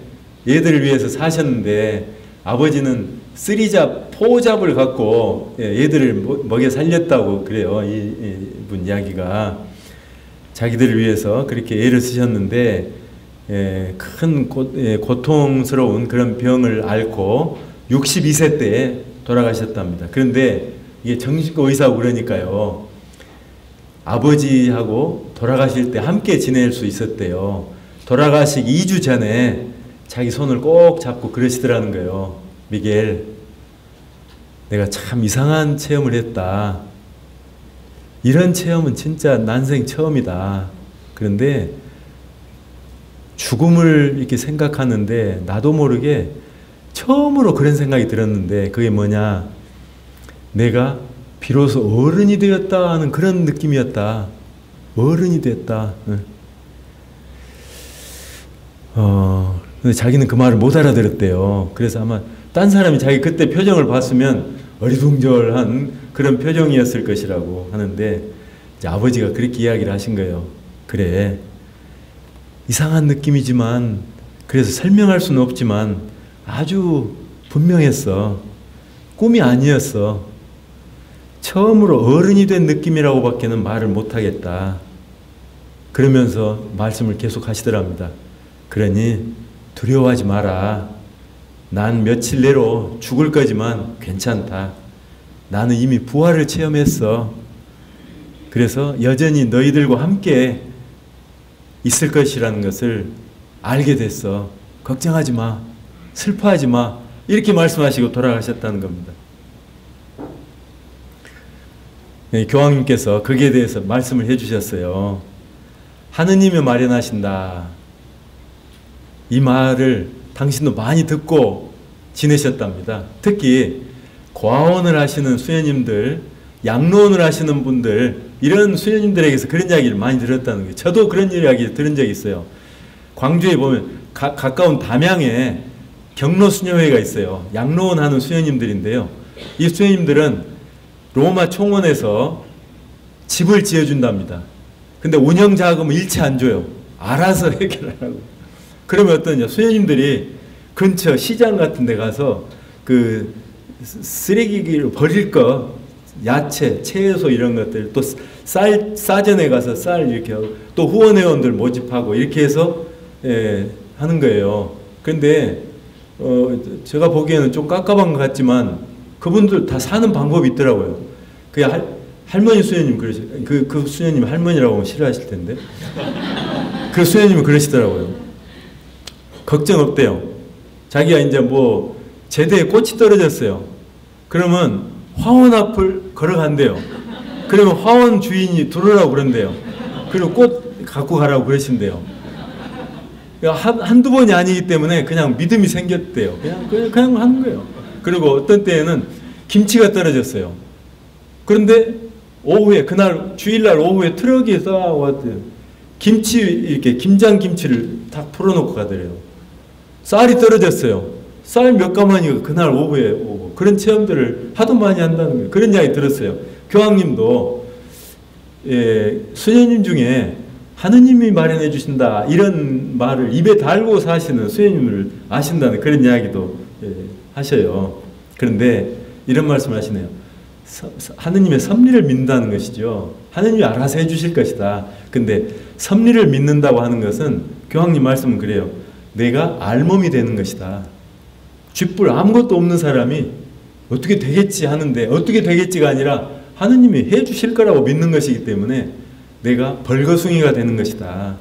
얘들을 위해서 사셨는데 아버지는 쓰리잡, 포잡을 갖고 얘들을 먹여 살렸다고 그래요. 이분 이야기가. 자기들을 위해서 그렇게 애를 쓰셨는데 큰 고통스러운 그런 병을 앓고 62세 때 돌아가셨답니다. 그런데 이게 정신과 의사고 그러니까요. 아버지하고 돌아가실 때 함께 지낼 수 있었대요. 돌아가시기 2주 전에 자기 손을 꼭 잡고 그러시더라는 거예요. 미겔, 내가 참 이상한 체험을 했다. 이런 체험은 진짜 난생 처음이다. 그런데 죽음을 이렇게 생각하는데 나도 모르게 처음으로 그런 생각이 들었는데 그게 뭐냐. 내가 비로소 어른이 되었다 하는 그런 느낌이었다. 어른이 됐다. 근데 자기는 그 말을 못 알아들었대요. 그래서 아마 딴 사람이 자기 그때 표정을 봤으면 어리둥절한 그런 표정이었을 것이라고 하는데 이제 아버지가 그렇게 이야기를 하신 거예요. 그래, 이상한 느낌이지만 그래서 설명할 수는 없지만 아주 분명했어. 꿈이 아니었어. 처음으로 어른이 된 느낌이라고 밖에는 말을 못하겠다. 그러면서 말씀을 계속 하시더랍니다. 그러니 두려워하지 마라. 난 며칠 내로 죽을 거지만 괜찮다. 나는 이미 부활을 체험했어. 그래서 여전히 너희들과 함께 있을 것이라는 것을 알게 됐어. 걱정하지 마. 슬퍼하지 마. 이렇게 말씀하시고 돌아가셨다는 겁니다. 교황님께서 거기에 대해서 말씀을 해주셨어요. 하느님이 마련하신다. 이 말을 당신도 많이 듣고 지내셨답니다. 특히 과원을 하시는 수녀님들, 양로원을 하시는 분들, 이런 수녀님들에게서 그런 이야기를 많이 들었다는 거예요. 저도 그런 이야기 들은 적이 있어요. 광주에 보면 가까운 담양에 경로수녀회가 있어요. 양로원 하는 수녀님들인데요. 이 수녀님들은 로마 총원에서 집을 지어준답니다. 근데 운영자금은 일체 안 줘요. 알아서 해결하라고. 그러면 어떠냐. 수녀님들이 근처 시장 같은 데 가서 그 쓰레기를 버릴 거, 야채, 채소 이런 것들, 또 쌀, 싸전에 가서 쌀 이렇게 하고, 또 후원회원들 모집하고 이렇게 해서 하는 거예요. 그런데 제가 보기에는 좀 깝깝한 것 같지만 그분들 다 사는 방법이 있더라고요. 그 할머니 수녀님 그러시, 그 수녀님 할머니라고 하면 싫어하실 텐데. 그 수녀님은 그러시더라고요. 걱정 없대요. 자기가 이제 뭐 제대에 꽃이 떨어졌어요. 그러면 화원 앞을 걸어간대요. 그러면 화원 주인이 들어오라고 그런대요. 그리고 꽃 갖고 가라고 그러신대요. 한두 번이 아니기 때문에 그냥 믿음이 생겼대요. 그냥 하는 거예요. 그리고 어떤 때에는 김치가 떨어졌어요. 그런데 오후에, 그날 주일날 오후에 트럭이 쌓아왔대요. 김치, 이렇게 김장김치를 딱 풀어놓고 가더래요. 쌀이 떨어졌어요. 쌀 몇 가마니가 그날 오후에 오고, 그런 체험들을 하도 많이 한다는 거예요. 그런 이야기 들었어요. 교황님도 수녀님 중에 하느님이 마련해 주신다 이런 말을 입에 달고 사시는 수녀님을 아신다는 그런 이야기도 하셔요. 그런데 이런 말씀을 하시네요. 하느님의 섭리를 믿는다는 것이죠. 하느님이 알아서 해주실 것이다. 근데 섭리를 믿는다고 하는 것은 교황님 말씀은 그래요. 내가 알몸이 되는 것이다. 쥐뿔 아무것도 없는 사람이 어떻게 되겠지 하는데 어떻게 되겠지가 아니라 하느님이 해주실 거라고 믿는 것이기 때문에 내가 벌거숭이가 되는 것이다.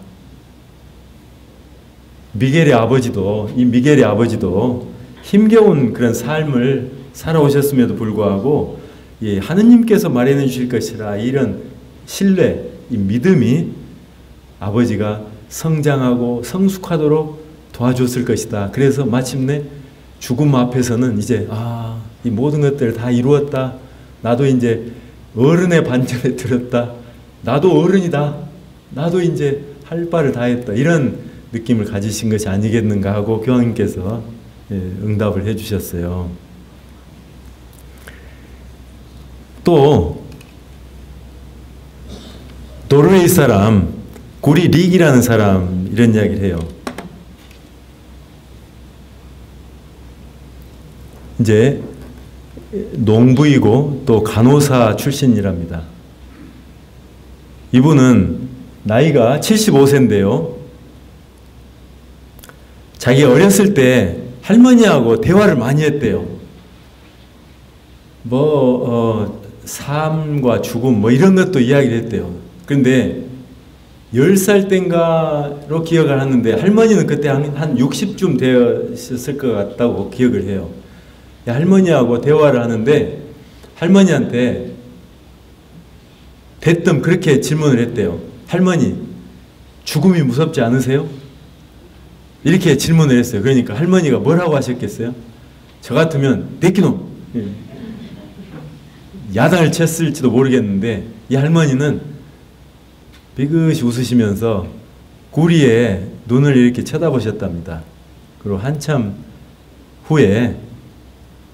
미겔의 아버지도, 이 미겔의 아버지도 힘겨운 그런 삶을 살아오셨음에도 불구하고 하느님께서 마련해 주실 것이라 이런 신뢰, 이 믿음이 아버지가 성장하고 성숙하도록 도와줬을 것이다. 그래서 마침내 죽음 앞에서는 이제 이 모든 것들을 다 이루었다. 나도 이제 어른의 반전에 들었다. 나도 어른이다. 나도 이제 할 바를 다 했다. 이런 느낌을 가지신 것이 아니겠는가 하고 교황님께서 응답을 해주셨어요. 또 노르웨이 사람 구리 릭이라는 사람 이런 이야기를 해요. 이제 농부이고 또 간호사 출신이랍니다. 이분은 나이가 75세인데요. 자기 어렸을 때 할머니하고 대화를 많이 했대요. 삶과 죽음 이런 것도 이야기를 했대요. 그런데 10살 땐가로 기억을 하는데 할머니는 그때 한 60쯤 되었을 것 같다고 기억을 해요. 할머니하고 대화를 하는데 할머니한테 대뜸 그렇게 질문을 했대요. 할머니, 죽음이 무섭지 않으세요? 이렇게 질문을 했어요. 그러니까 할머니가 뭐라고 하셨겠어요? 저 같으면 내끼놈! 야단을 쳤을지도 모르겠는데 이 할머니는 비긋이 웃으시면서 구리에 눈을 이렇게 쳐다보셨답니다. 그리고 한참 후에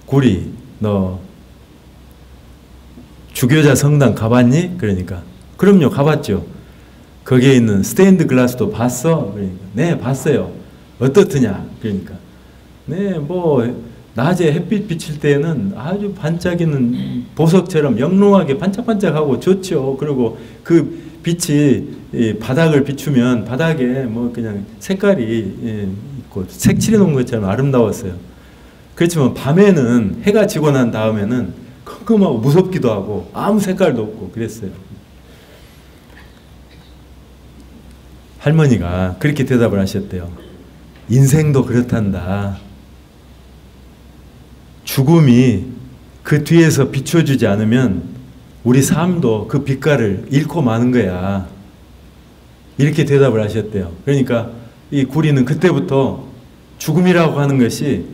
구리, 너 주교자 성당 가봤니? 그러니까 그럼요, 가봤죠. 거기에 있는 스테인드 글라스도 봤어? 그러니까 네, 봤어요. 어떻더냐? 그러니까 네, 낮에 햇빛 비칠 때는 아주 반짝이는 보석처럼 영롱하게 반짝반짝하고 좋죠. 그리고 그 빛이 바닥을 비추면 바닥에 그냥 색깔이 있고 색칠해 놓은 것처럼 아름다웠어요. 그렇지만 밤에는 해가 지고 난 다음에는 컴컴하고 무섭기도 하고 아무 색깔도 없고 그랬어요. 할머니가 그렇게 대답을 하셨대요. 인생도 그렇단다. 죽음이 그 뒤에서 비춰주지 않으면 우리 삶도 그 빛깔을 잃고 마는 거야. 이렇게 대답을 하셨대요. 그러니까 이 구리는 그때부터 죽음이라고 하는 것이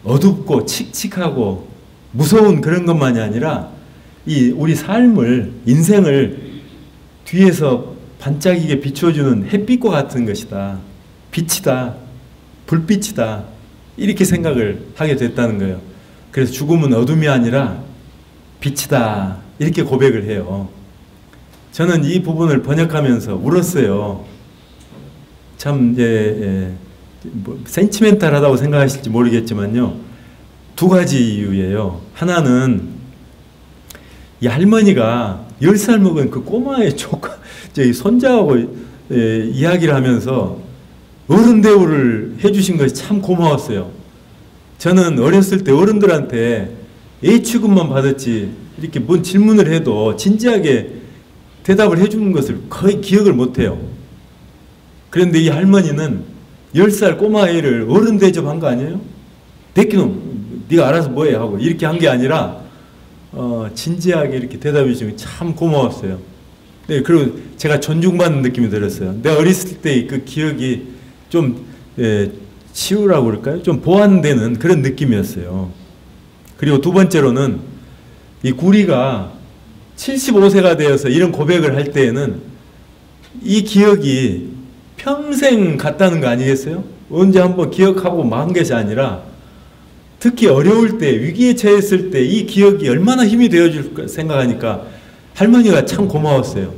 어둡고 칙칙하고 무서운 그런 것만이 아니라 이 우리 삶을, 인생을 뒤에서 반짝이게 비춰주는 햇빛과 같은 것이다. 빛이다. 불빛이다. 이렇게 생각을 하게 됐다는 거예요. 그래서 죽음은 어둠이 아니라 빛이다. 이렇게 고백을 해요. 저는 이 부분을 번역하면서 울었어요. 참 센티멘탈하다고 생각하실지 모르겠지만요. 두 가지 이유예요. 하나는 이 할머니가 10살 먹은 그 꼬마의 손자하고 이야기를 하면서 어른 대우를 해주신 것이 참 고마웠어요. 저는 어렸을 때 어른들한테 A 취급만 받았지 이렇게 뭔 질문을 해도 진지하게 대답을 해주는 것을 거의 기억을 못해요. 그런데 이 할머니는 10살 꼬마애를 어른 대접한 거 아니에요? 대끼놈, 네가 알아서 뭐해 하고 이렇게 한 게 아니라 진지하게 이렇게 대답해 주시면 참 고마웠어요. 네, 그리고 제가 존중받는 느낌이 들었어요. 내가 어렸을 때 그 기억이 좀 치유라고 그럴까요? 좀 보완되는 그런 느낌이었어요. 그리고 두 번째로는 이 구리가 75세가 되어서 이런 고백을 할 때에는 이 기억이 평생 갔다는 거 아니겠어요? 언제 한번 기억하고 만 것이 아니라 특히 어려울 때, 위기에 처했을 때 이 기억이 얼마나 힘이 되어줄까 생각하니까 할머니가 참 고마웠어요.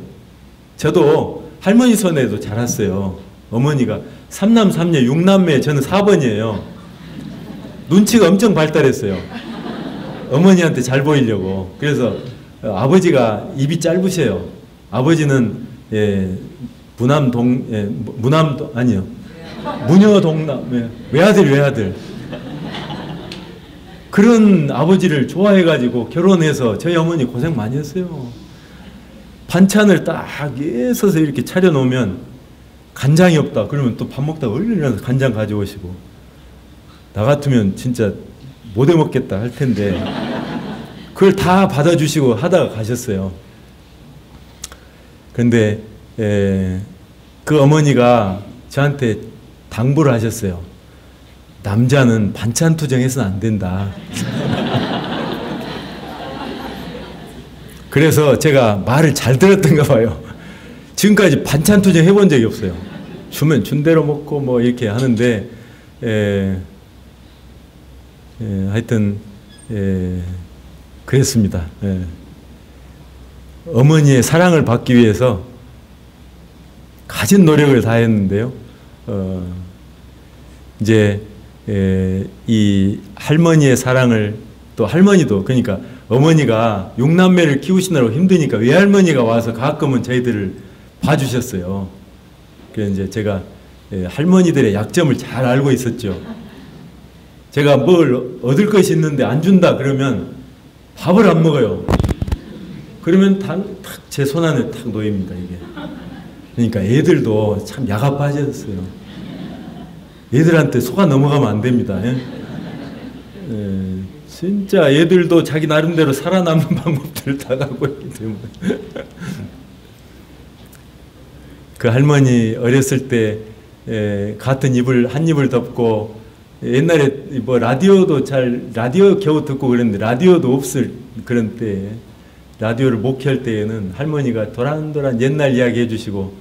저도 할머니 손에도 자랐어요. 어머니가 3남 3녀 6남매, 저는 4번이에요. 눈치가 엄청 발달했어요. 어머니한테 잘 보이려고. 그래서 아버지가 입이 짧으셔요. 아버지는 무녀동남, 외아들. 그런 아버지를 좋아해가지고 결혼해서 저희 어머니 고생 많이 했어요. 반찬을 딱 애써서 이렇게 차려놓으면 간장이 없다. 그러면 또 밥 먹다가 얼른 일어나서 간장 가져오시고. 나 같으면 진짜 못 해먹겠다 할 텐데 그걸 다 받아주시고 하다가 가셨어요. 그런데 그 어머니가 저한테 당부를 하셨어요. 남자는 반찬 투정해서는 안 된다. 그래서 제가 말을 잘 들었던가 봐요. 지금까지 반찬 투정 해본 적이 없어요. 주면 준 대로 먹고 이렇게 하는데 하여튼 그랬습니다. 어머니의 사랑을 받기 위해서 가진 노력을 다했는데요. 이제 이 할머니의 사랑을 또 할머니도 그러니까 어머니가 6남매를 키우시느라고 힘드니까 외할머니가 와서 가끔은 저희들을 봐주셨어요. 그래서 이제 제가 할머니들의 약점을 잘 알고 있었죠. 제가 뭘 얻을 것이 있는데 안 준다 그러면 밥을 안 먹어요. 그러면 탁 제 손 안에 탁 놓입니다, 이게. 그러니까 애들도 참 야가 빠졌어요. 애들한테 속아 넘어가면 안 됩니다. 진짜 애들도 자기 나름대로 살아남는 방법들을 다 갖고 있기 때문에. 그 할머니 어렸을 때 같은 한 입을 덮고 옛날에 뭐 라디오 겨우 듣고 그랬는데 라디오도 없을 그런 때 라디오를 못 켤 때에는 할머니가 도란도란 옛날 이야기 해주시고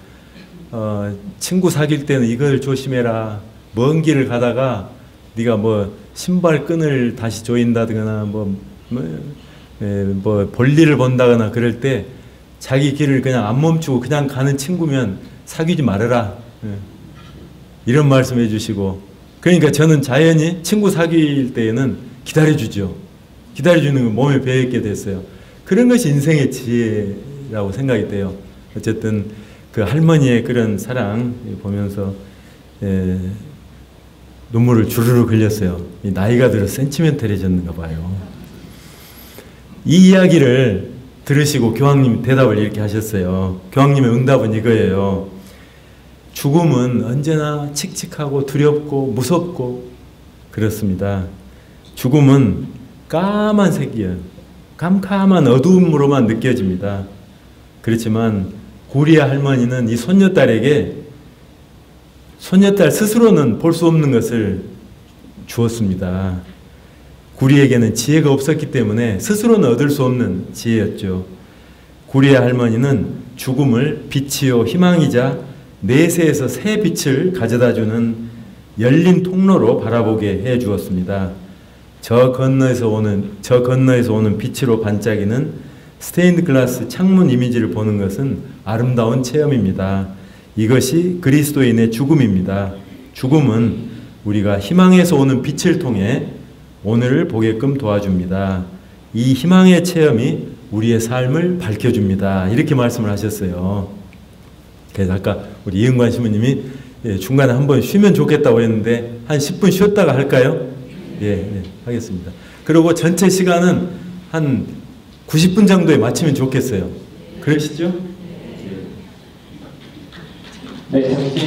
친구 사귈 때는 이걸 조심해라. 먼 길을 가다가 네가 뭐 신발 끈을 다시 조인다거나 뭐 볼일을 본다거나 그럴 때 자기 길을 그냥 안 멈추고 그냥 가는 친구면 사귀지 말아라. 이런 말씀 해주시고 그러니까 저는 자연히 친구 사귈 때에는 기다려주죠. 기다려주는 걸 몸에 배웠게 됐어요. 그런 것이 인생의 지혜라고 생각이 돼요. 어쨌든 그 할머니의 그런 사랑 보면서 눈물을 주르르 흘렸어요. 나이가 들어 센티멘탈해졌는가 봐요. 이 이야기를 들으시고 교황님이 대답을 이렇게 하셨어요. 교황님의 응답은 이거예요. 죽음은 언제나 칙칙하고 두렵고 무섭고 그렇습니다. 죽음은 까만색이에요. 캄캄한 어두움으로만 느껴집니다. 그렇지만 구리아 할머니는 이 손녀딸에게 손녀딸 스스로는 볼 수 없는 것을 주었습니다. 구리에게는 지혜가 없었기 때문에 스스로는 얻을 수 없는 지혜였죠. 구리아 할머니는 죽음을 빛이요 희망이자 내세에서 새 빛을 가져다주는 열린 통로로 바라보게 해 주었습니다. 저 건너에서 오는 빛으로 반짝이는 스테인드 글라스 창문 이미지를 보는 것은 아름다운 체험입니다. 이것이 그리스도인의 죽음입니다. 죽음은 우리가 희망에서 오는 빛을 통해 오늘을 보게끔 도와줍니다. 이 희망의 체험이 우리의 삶을 밝혀줍니다. 이렇게 말씀을 하셨어요. 그래서 아까 우리 이은관 신부님이 중간에 한번 쉬면 좋겠다고 했는데 한 10분 쉬었다가 할까요? 예, 하겠습니다. 그리고 전체 시간은 한 90분 정도에 마치면 좋겠어요. 그러시죠? 네, 잠시